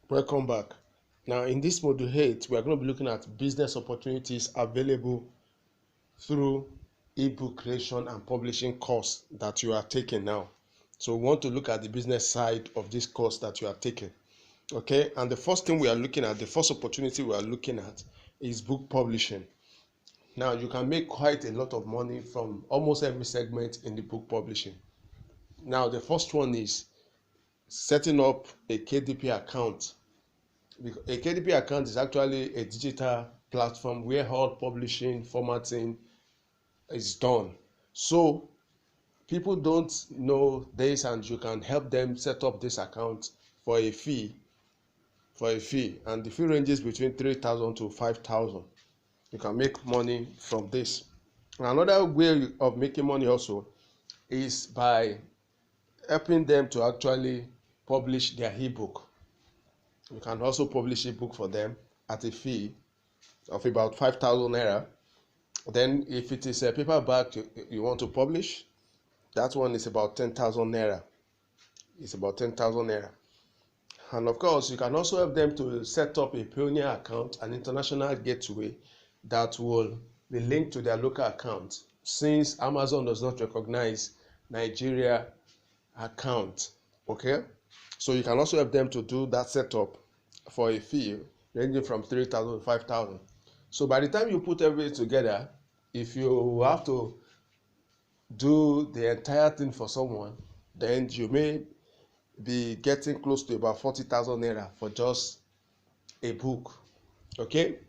Welcome back. Now, in this module 8, we are going to be looking at business opportunities available through ebook creation and publishing course that you are taking now. So, we want to look at the business side of this course that you are taking. Okay, and the first thing we are looking at, the first opportunity we are looking at is book publishing. Now, you can make quite a lot of money from almost every segment in the book publishing. Now, the first one is setting up a KDP account. A KDP account is actually a digital platform where all publishing, formatting is done. So people don't know this, and you can help them set up this account for a fee. And the fee ranges between 3,000 to 5,000. You can make money from this. Another way of making money also is by helping them to actually publish their ebook. You can also publish a book for them at a fee of about 5,000 naira. Then if it is a paperback you want to publish, that one is about 10,000 naira. It's about 10,000 naira. And of course, you can also help them to set up a Pioneer account, an international gateway that will be linked to their local account, since Amazon does not recognize Nigeria account. Okay, so you can also help them to do that setup for a fee ranging from 3,000 to 5,000. So by the time you put everything together, if you have to do the entire thing for someone, then you may be getting close to about 40,000 naira for just a book. Okay,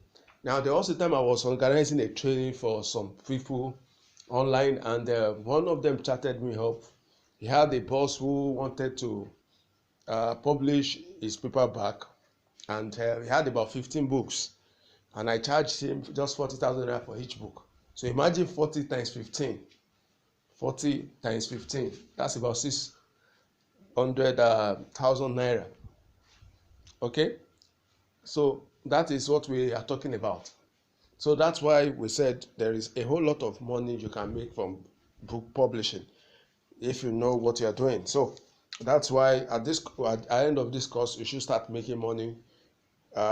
now there was a time I was organizing a training for some people online, and one of them chatted me up. He had a boss who wanted to publish his paperback, and he had about 15 books, and I charged him just 40,000 naira for each book. So imagine 40 times 15. 40 times 15, that's about 600,000 naira. Okay, so that is what we are talking about. So that's why we said there is a whole lot of money you can make from book publishing if you know what you are doing. So that's why at the end of this course, you should start making money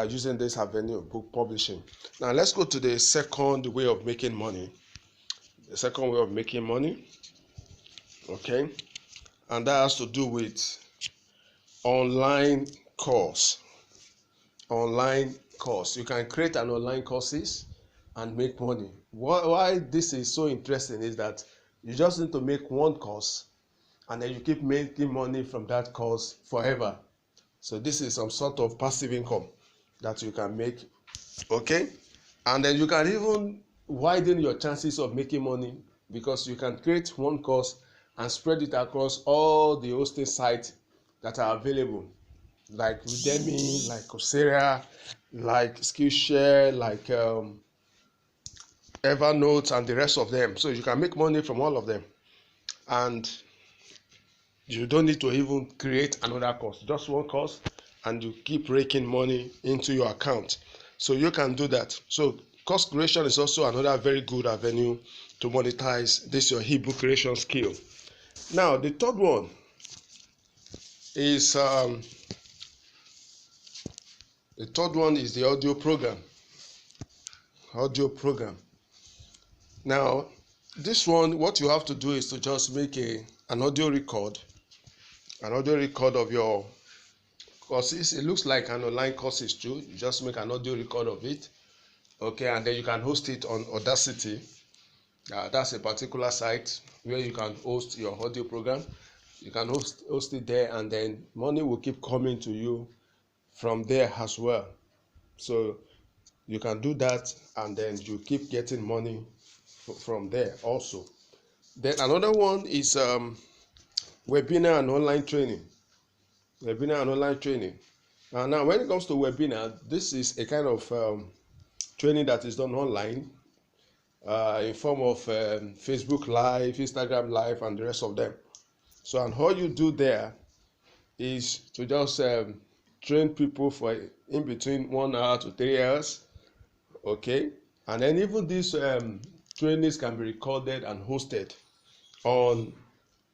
using this avenue of book publishing. Now let's go to the second way of making money. The second way of making money, okay, and that has to do with online course. Online course. You can create an online courses and make money. Why this is so interesting is that you just need to make one course, and then you keep making money from that course forever. So this is some sort of passive income that you can make. Okay, and then you can even widen your chances of making money, because you can create one course and spread it across all the hosting sites that are available, like Udemy, like Coursera, like Skillshare, like Evernote, and the rest of them. So you can make money from all of them, and you don't need to even create another course, just one course, and you keep raking money into your account. So you can do that. So course creation is also another very good avenue to monetize this your ebook creation skill. Now the third one is the audio program. Now this one, what you have to do is to just make an audio record of your courses. It looks like an online courses too. You just make an audio record of it, okay, and then you can host it on Audacity. That's a particular site where you can host your audio program. You can host it there, and then money will keep coming to you from there as well. So you can do that, and then you keep getting money from there also. Then another one is webinar and online training. Now when it comes to webinar, this is a kind of training that is done online in form of Facebook Live, Instagram Live, and the rest of them. So, and all you do there is to just train people for in between 1 hour to 3 hours, okay, and then even these trainings can be recorded and hosted on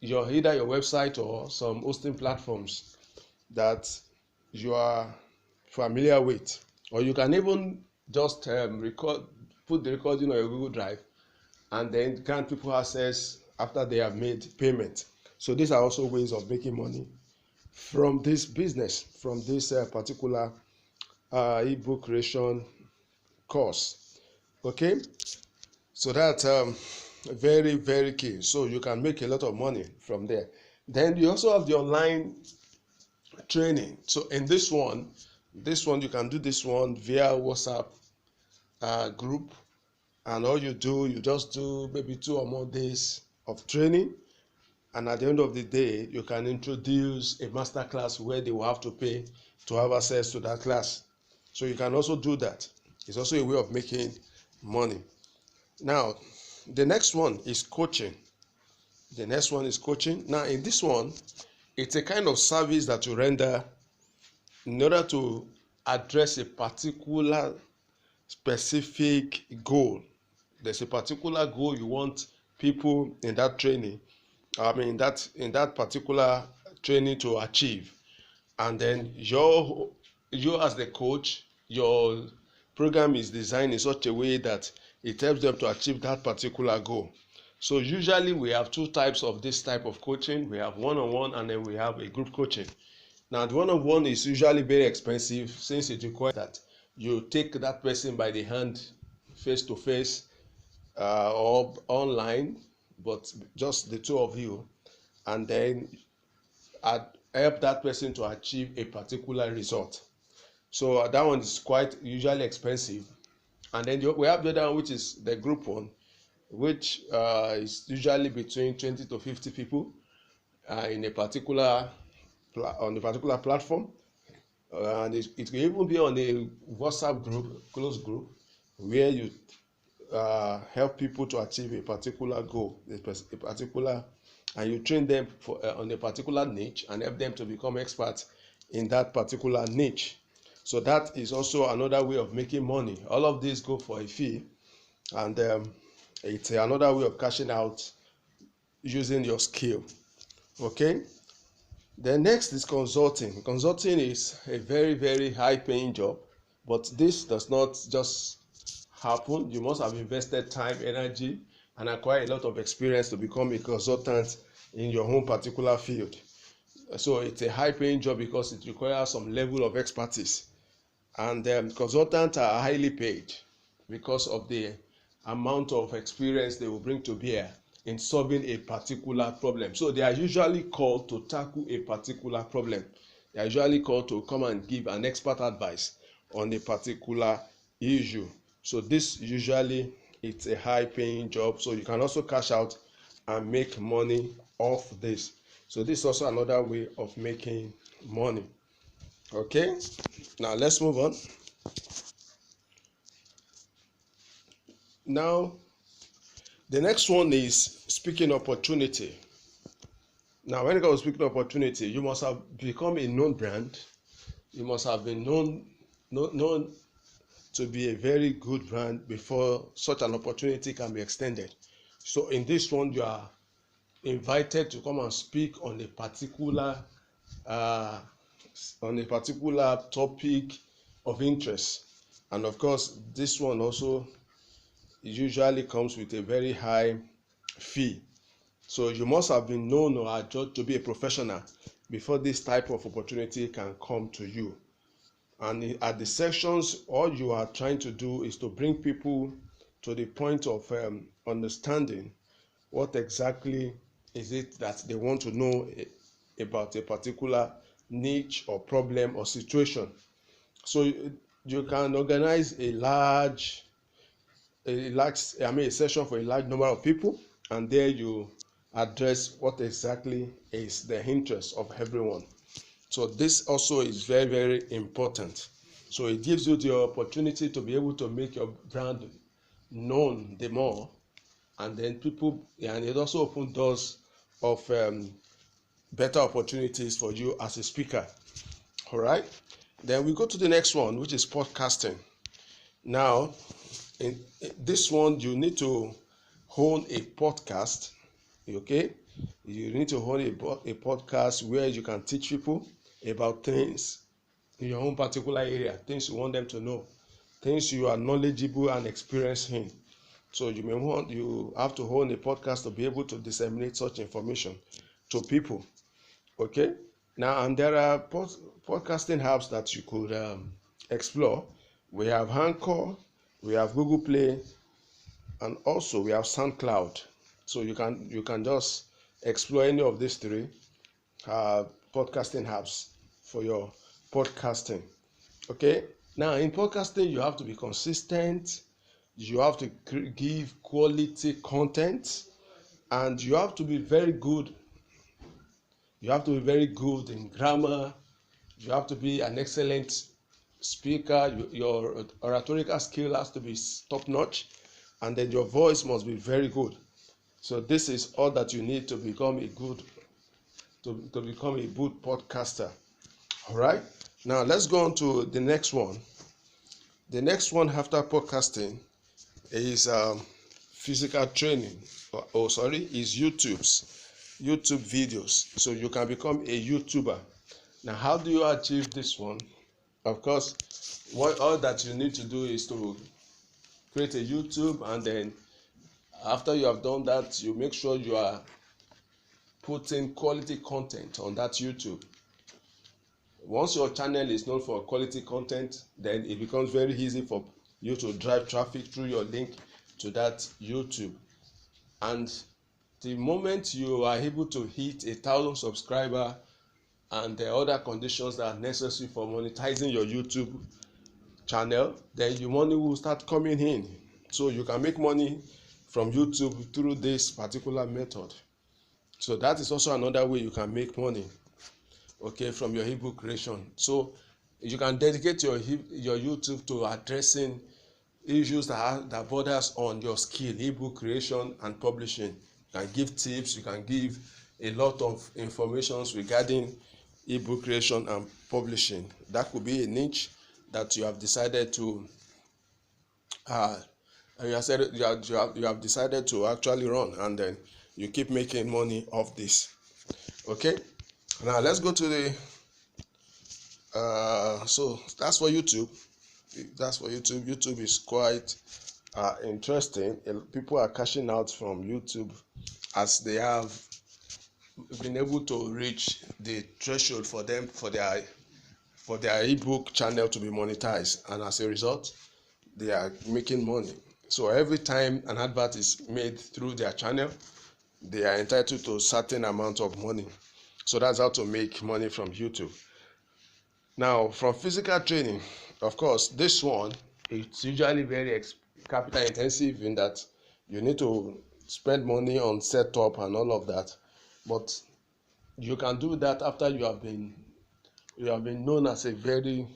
either your website or some hosting platforms that you are familiar with. Or you can even just put the recording on your Google Drive and then grant people access after they have made payment. So these are also ways of making money from this business, from this particular ebook creation course. Okay, so that's very, very key. So you can make a lot of money from there. Then you also have the online training. So in this one you can do this one via WhatsApp group, and all you just do maybe 2 or more days of training, and at the end of the day you can introduce a master class where they will have to pay to have access to that class. So you can also do that. It's also a way of making money. Now the next one is coaching. Now in this one, it's a kind of service that you render in order to address a particular specific goal. There's a particular goal you want people in that training, in that particular training to achieve, and then you as the coach, your program is designed in such a way that it helps them to achieve that particular goal. So usually we have 2 types of this type of coaching. We have one-on-one, and then we have a group coaching. Now the one-on-one is usually very expensive, since it requires that you take that person by the hand face to face or online, but just the 2 of you, and then help that person to achieve a particular result. So that one is quite usually expensive. And then we have the other one, which is the group one, which is usually between 20 to 50 people in a particular platform, and it will even be on a WhatsApp group, closed group, where you help people to achieve a particular goal, and you train them on a particular niche and help them to become experts in that particular niche. So that is also another way of making money. All of these go for a fee, and it's another way of cashing out using your skill. Okay. The next is consulting. Consulting is a very, very high paying job, but this does not just happen. You must have invested time, energy, and acquire a lot of experience to become a consultant in your own particular field. So it's a high paying job because it requires some level of expertise, and consultants are highly paid because of the amount of experience they will bring to bear in solving a particular problem. So they are usually called to tackle a particular problem. They are usually called to come and give an expert advice on a particular issue. So this usually, it's a high paying job, so you can also cash out and make money off this. So this is also another way of making money. Okay, now let's move on. Now the next one is speaking opportunity. Now when it comes to speaking opportunity, you must have become a known brand. You must have been known to be a very good brand before such an opportunity can be extended. So in this one, you are invited to come and speak on a particular topic of interest, and of course this one also usually comes with a very high fee. So you must have been known or adjudged to be a professional before this type of opportunity can come to you. And at the sessions, all you are trying to do is to bring people to the point of understanding what exactly is it that they want to know about a particular niche or problem or situation. So you can organize a session for a large number of people, and there you address what exactly is the interest of everyone. So this also is very, very important. So it gives you the opportunity to be able to make your brand known the more, and then and it also opens doors of better opportunities for you as a speaker. All right, then we go to the next one, which is podcasting. Now in this one, you need to own a podcast. Okay, you need to own a podcast where you can teach people about things in your own particular area, things you want them to know, things you are knowledgeable and experienced in. So you have to hold a podcast to be able to disseminate such information to people. Okay. Now, and there are podcasting apps that you could explore. We have Anchor, we have Google Play, and also we have SoundCloud. So you can just explore any of these three podcasting apps for your podcasting. Okay. Now, in podcasting, you have to be consistent. You have to give quality content, and you have to be very good. You have to be very good in grammar. You have to be an excellent speaker. Your oratorical skill has to be top notch, and then your voice must be very good. So this is all that you need to become a good podcaster. All right. Now let's go on to the next one. The next one after podcasting is physical training. Is YouTube videos. So you can become a YouTuber. Now, how do you achieve this one? Of course, all that you need to do is to create a YouTube, and then after you have done that, you make sure you are putting quality content on that YouTube. Once your channel is known for quality content, then it becomes very easy for you to drive traffic through your link to that YouTube. And the moment you are able to hit 1,000 subscribers and the other conditions that are necessary for monetizing your YouTube channel, then your money will start coming in. So you can make money from YouTube through this particular method. So that is also another way you can make money, okay, from your ebook creation. So you can dedicate your YouTube to addressing issues that borders on your skill, ebook creation and publishing. You can give tips, you can give a lot of information regarding ebook creation and publishing. That could be a niche that you have decided to you have decided to actually run, and then you keep making money off this. Okay. Now let's go to the so that's for YouTube. YouTube is quite interesting. People are cashing out from YouTube as they have been able to reach the threshold for their ebook channel to be monetized, and as a result they are making money. So every time an advert is made through their channel, they are entitled to a certain amount of money. So that's how to make money from YouTube. Now, from physical training, of course, this one, it's usually very capital intensive in that you need to spend money on setup and all of that. But you can do that after you have been known as a very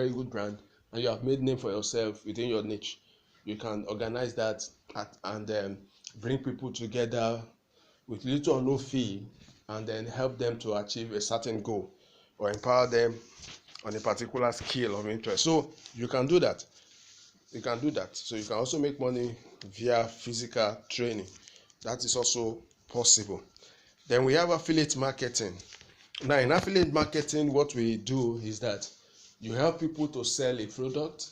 good brand, and you have made name for yourself within your niche. You can organize that and bring people together with little or no fee, and then help them to achieve a certain goal or empower them on a particular skill of interest. So you can do that. So you can also make money via physical training. That is also possible. Then we have affiliate marketing. Now, in affiliate marketing, what we do is that you help people to sell a product,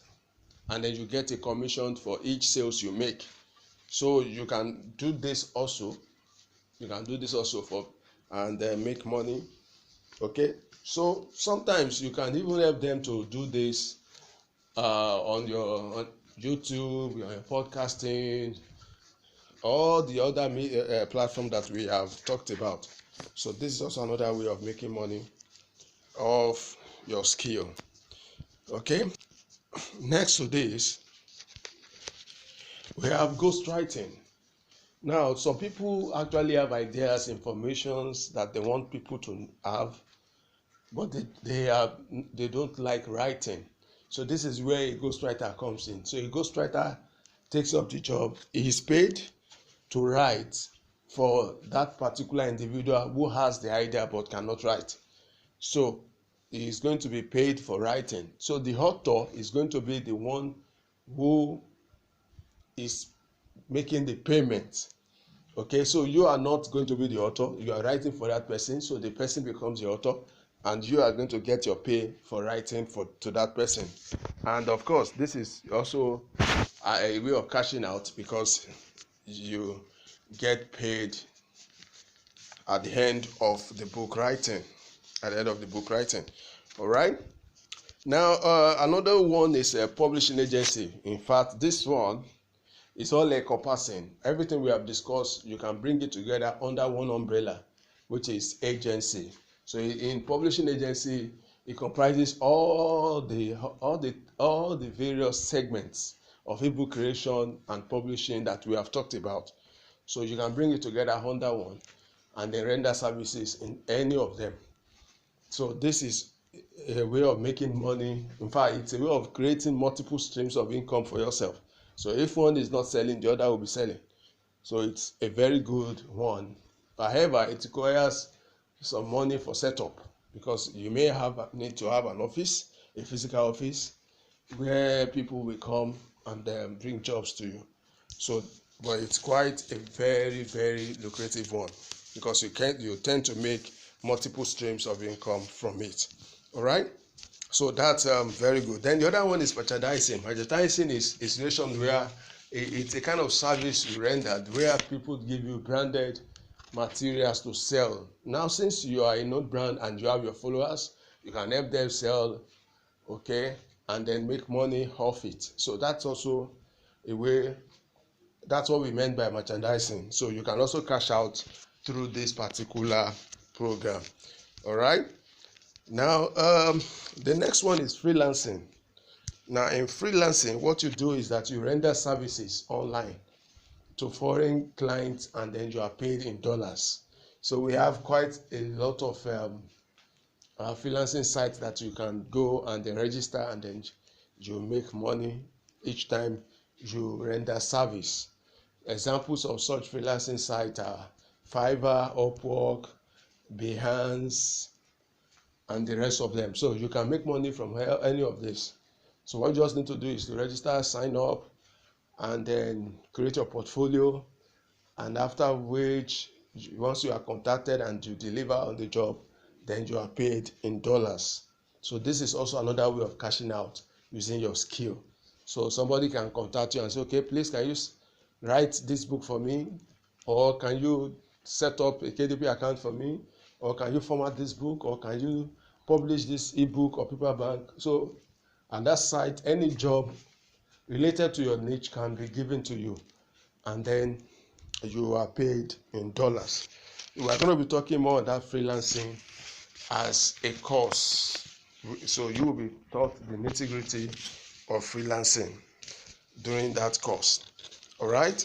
and then you get a commission for each sales you make. So you can do this also. For and make money. Okay. So sometimes you can even help them to do this on YouTube, on your podcasting, all the other platform that we have talked about. So this is also another way of making money off your skill. Okay. Next to this, we have ghostwriting. Now, some people actually have ideas, informations that they want people to have, but they don't like writing. So this is where a ghostwriter comes in. So a ghostwriter takes up the job. He is paid to write for that particular individual who has the idea but cannot write. So he is going to be paid for writing. So the author is going to be the one who is making the payment. Okay, so you are not going to be the author. You are writing for that person, so the person becomes the author, and you are going to get your pay for writing to that person. And of course, this is also a way of cashing out, because you get paid at the end of the book writing. All right. Now, another one is a publishing agency. In fact, this one is all encompassing. Everything we have discussed, you can bring it together under one umbrella, which is agency. So in publishing agency, it comprises all the various segments of ebook creation and publishing that we have talked about. So you can bring it together under one and then render services in any of them. So this is a way of making money. In fact, it's a way of creating multiple streams of income for yourself. So if one is not selling, the other will be selling. So it's a very good one. However, it requires some money for setup, because you may need to have an office, a physical office, where people will come and bring jobs to you. So, but it's quite a very, very lucrative one, because you tend to make multiple streams of income from it. All right. So that's very good. Then the other one is merchandising. Merchandising is a situation where it's a kind of service you rendered, where people give you branded materials to sell. Now, since you are a known brand and you have your followers, you can help them sell, okay, and then make money off it. So that's also a way. That's what we meant by merchandising. So you can also cash out through this particular program. All right. Now, the next one is freelancing. Now, in freelancing, what you do is that you render services online to foreign clients, and then you are paid in dollars. So we have quite a lot of freelancing sites that you can go and then register, and then you make money each time you render service. Examples of such freelancing sites are Fiverr, Upwork, Behance, and the rest of them. So you can make money from any of this. So what you just need to do is to register, sign up, and then create your portfolio. And after which, once you are contacted and you deliver on the job, then you are paid in dollars. So this is also another way of cashing out using your skill. So somebody can contact you and say, okay, please, can you write this book for me? Or can you set up a KDP account for me? Or can you format this book? Or can you publish this ebook or paperback? So on that site, any job related to your niche can be given to you, and then you are paid in dollars. We are going to be talking more on that freelancing as a course. So you will be taught the nitty-gritty of freelancing during that course. All right.